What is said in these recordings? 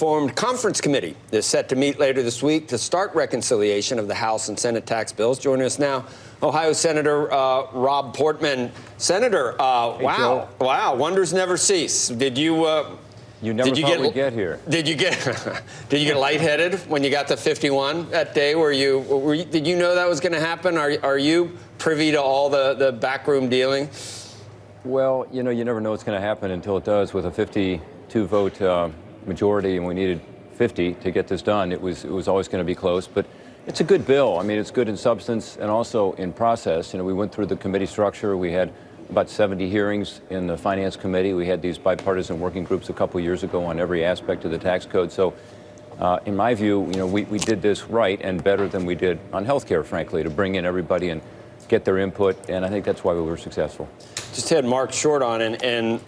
formed conference committee is set to meet later this week to start reconciliation of the House and Senate tax bills. Joining us now, Ohio Senator Rob Portman. Senator, wow, wonders never cease. Did you? You never thought we'd get here. Did you get lightheaded when you got to 51 that day? Did you know that was going to happen? Are you privy to all the backroom dealing? Well, you never know what's going to happen until it does. With a 52-vote majority, and we needed 50 to get this done, it was always going to be close. But it's a good bill. I mean, it's good in substance and also in process. We went through the committee structure. We had about 70 hearings in the Finance Committee. We had these bipartisan working groups a couple years ago on every aspect of the tax code. So, in my view, we did this right and better than we did on health care, frankly, to bring in everybody and get their input. And I think that's why we were successful. Just had Mark Short on, and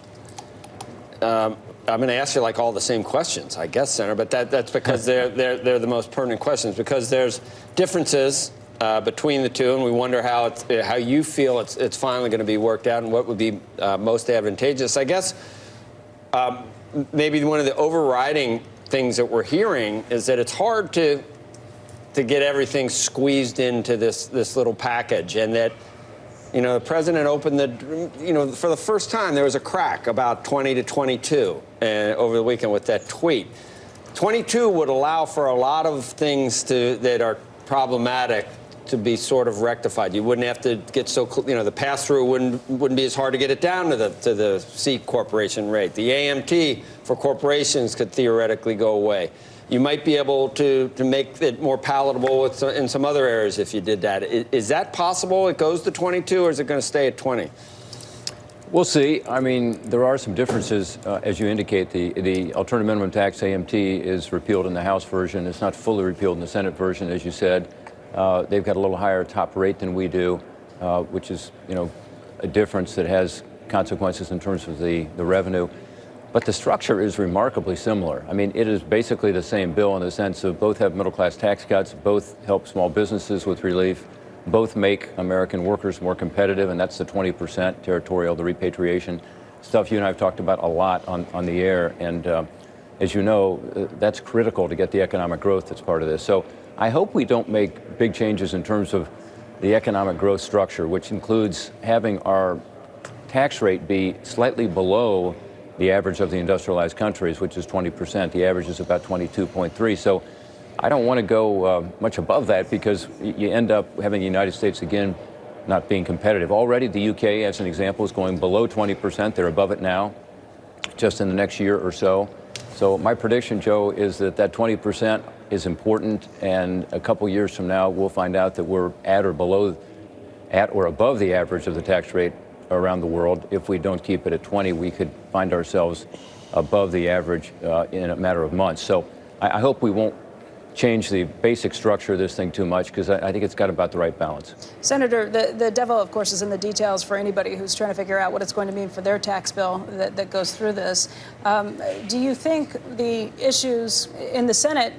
I'm going to ask you like all the same questions, I guess, Senator, but that's because they're the most pertinent questions, because there's differences between the two, and we wonder how you feel it's finally going to be worked out and what would be most advantageous. I guess maybe one of the overriding things that we're hearing is that it's hard to get everything squeezed into this little package, and that the president opened for the first time there was a crack about 20 to 22 over the weekend with that tweet. 22 would allow for a lot of things that are problematic to be sort of rectified. You wouldn't have to get so, the pass-through wouldn't be as hard to get it down to the C corporation rate. The AMT for corporations could theoretically go away. You might be able to make it more palatable in some other areas if you did that. Is that possible? It goes to 22, or is it going to stay at 20? We'll see. I mean, there are some differences, as you indicate. The alternative minimum tax, AMT, is repealed in the House version. It's not fully repealed in the Senate version, as you said. They've got a little higher top rate than we do, which is, a difference that has consequences in terms of the revenue. But the structure is remarkably similar. I mean, it is basically the same bill in the sense of both have middle-class tax cuts, both help small businesses with relief, both make American workers more competitive, and that's the 20% territorial, the repatriation stuff you and I have talked about a lot on the air. And as you know, that's critical to get the economic growth that's part of this. So I hope we don't make big changes in terms of the economic growth structure, which includes having our tax rate be slightly below the average of the industrialized countries, which is 20%. The average is about 22.3. So I don't want to go much above that, because you end up having the United States, again, not being competitive. Already the UK, as an example, is going below 20%. They're above it now, just in the next year or so. So my prediction, Joe, is that 20% is important, and a couple years from now, we'll find out that we're at or above the average of the tax rate around the world. If we don't keep it at 20, we could find ourselves above the average in a matter of months. So I hope we won't change the basic structure of this thing too much, because I think it's got about the right balance. Senator, the devil, of course, is in the details for anybody who's trying to figure out what it's going to mean for their tax bill that goes through this. Do you think the issues in the Senate,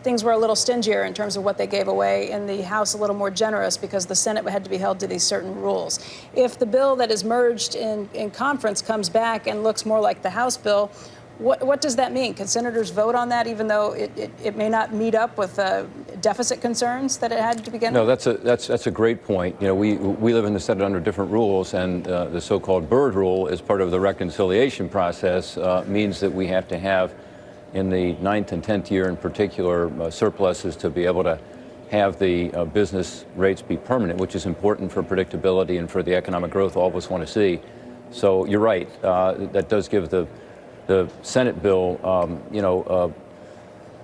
things were a little stingier in terms of what they gave away, in the House a little more generous because the Senate had to be held to these certain rules? If the bill that is merged in conference comes back and looks more like the House bill, what does that mean? Can senators vote on that, even though it may not meet up with deficit concerns that it had to begin with? No, that's a great point. We live in the Senate under different rules, and the so-called Byrd rule, as part of the reconciliation process, means that we have to have, in the 9th and 10th year in particular, surpluses to be able to have the business rates be permanent, which is important for predictability and for the economic growth all of us want to see. So you're right. That does give the Senate bill,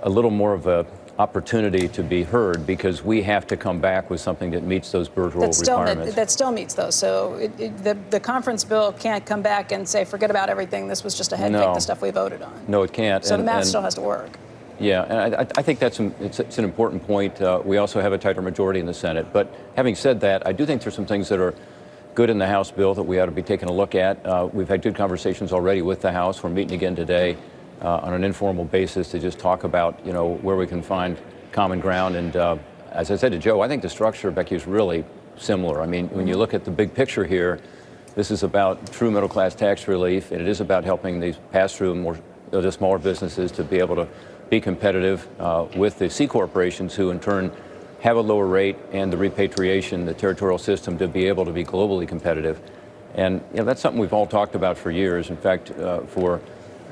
a little more of a opportunity to be heard, because we have to come back with something that meets those Byrd rule requirements. That still meets those. So the conference bill can't come back and say, forget about everything. This was just a head fake, the stuff we voted on. No, it can't. So the math still has to work. Yeah, and I think it's an important point. We also have a tighter majority in the Senate. But having said that, I do think there's some things that are good in the House bill that we ought to be taking a look at. We've had good conversations already with the House. We're meeting again today on an informal basis to just talk about, where we can find common ground. And as I said to Joe, I think the structure, Becky, is really similar. I mean, when you look at the big picture here, this is about true middle-class tax relief, and it is about helping these pass-through more the smaller businesses to be able to be competitive with the C corporations, who in turn have a lower rate, and the repatriation, the territorial system, to be able to be globally competitive. And that's something we've all talked about for years. In fact, for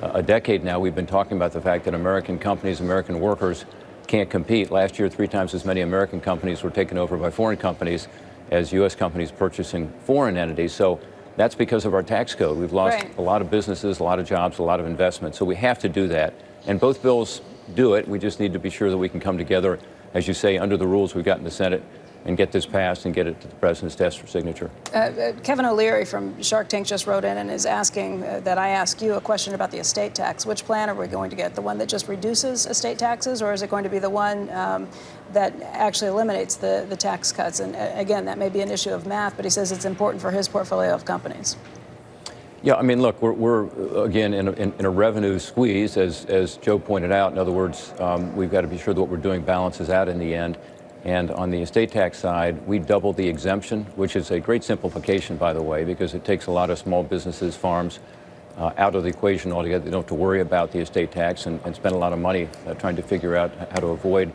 a decade now, we've been talking about the fact that American companies, American workers can't compete. Last year, 3 times as many American companies were taken over by foreign companies as U.S. companies purchasing foreign entities. So that's because of our tax code. We've lost a lot of businesses, a lot of jobs, a lot of investment. So we have to do that. And both bills do it. We just need to be sure that we can come together, as you say, under the rules we've got in the Senate, and get this passed and get it to the president's desk for signature. Kevin O'Leary from Shark Tank just wrote in and is asking that I ask you a question about the estate tax. Which plan are we going to get? The one that just reduces estate taxes, or is it going to be the one that actually eliminates the tax cuts? And again, that may be an issue of math, but he says it's important for his portfolio of companies. Yeah, I mean, look, we're again in a revenue squeeze, as Joe pointed out. In other words, we've got to be sure that what we're doing balances out in the end. And on the estate tax side, we doubled the exemption, which is a great simplification, by the way, because it takes a lot of small businesses, farms, out of the equation altogether. They don't have to worry about the estate tax and spend a lot of money trying to figure out how to avoid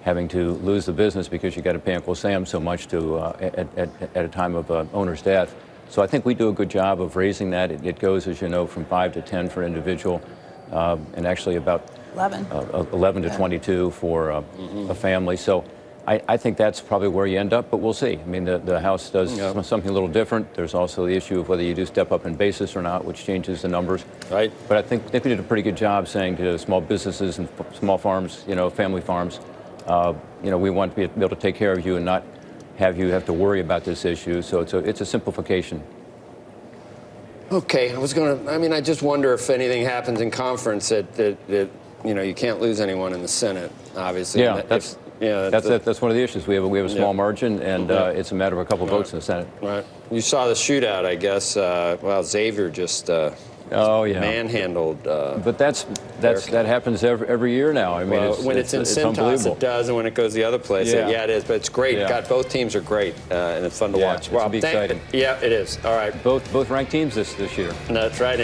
having to lose the business because you got to pay Uncle Sam so much at a time of owner's death. So I think we do a good job of raising that. It goes, as you know, from 5 to 10 for an individual, and actually about 11 to 22 for a family. So I think that's probably where you end up, but we'll see. I mean, the House does something a little different. There's also the issue of whether you do step up in basis or not, which changes the numbers. Right. But I think we did a pretty good job saying to small businesses and small farms, family farms, we want to be able to take care of you and not have you have to worry about this issue. So it's a simplification. Okay, I just wonder if anything happens in conference that you can't lose anyone in the Senate, obviously. Yeah, that's one of the issues. We have a small margin, and it's a matter of a couple votes in the Senate. Right. You saw the shootout, I guess. Xavier just manhandled. But that happens every year now. I mean, when it's in Cintas, it does, and when it goes the other place, it is. But it's great. Yeah. Both teams are great, and it's fun to watch. It's be exciting. Yeah, it is. All right. Both ranked teams this year. That's right.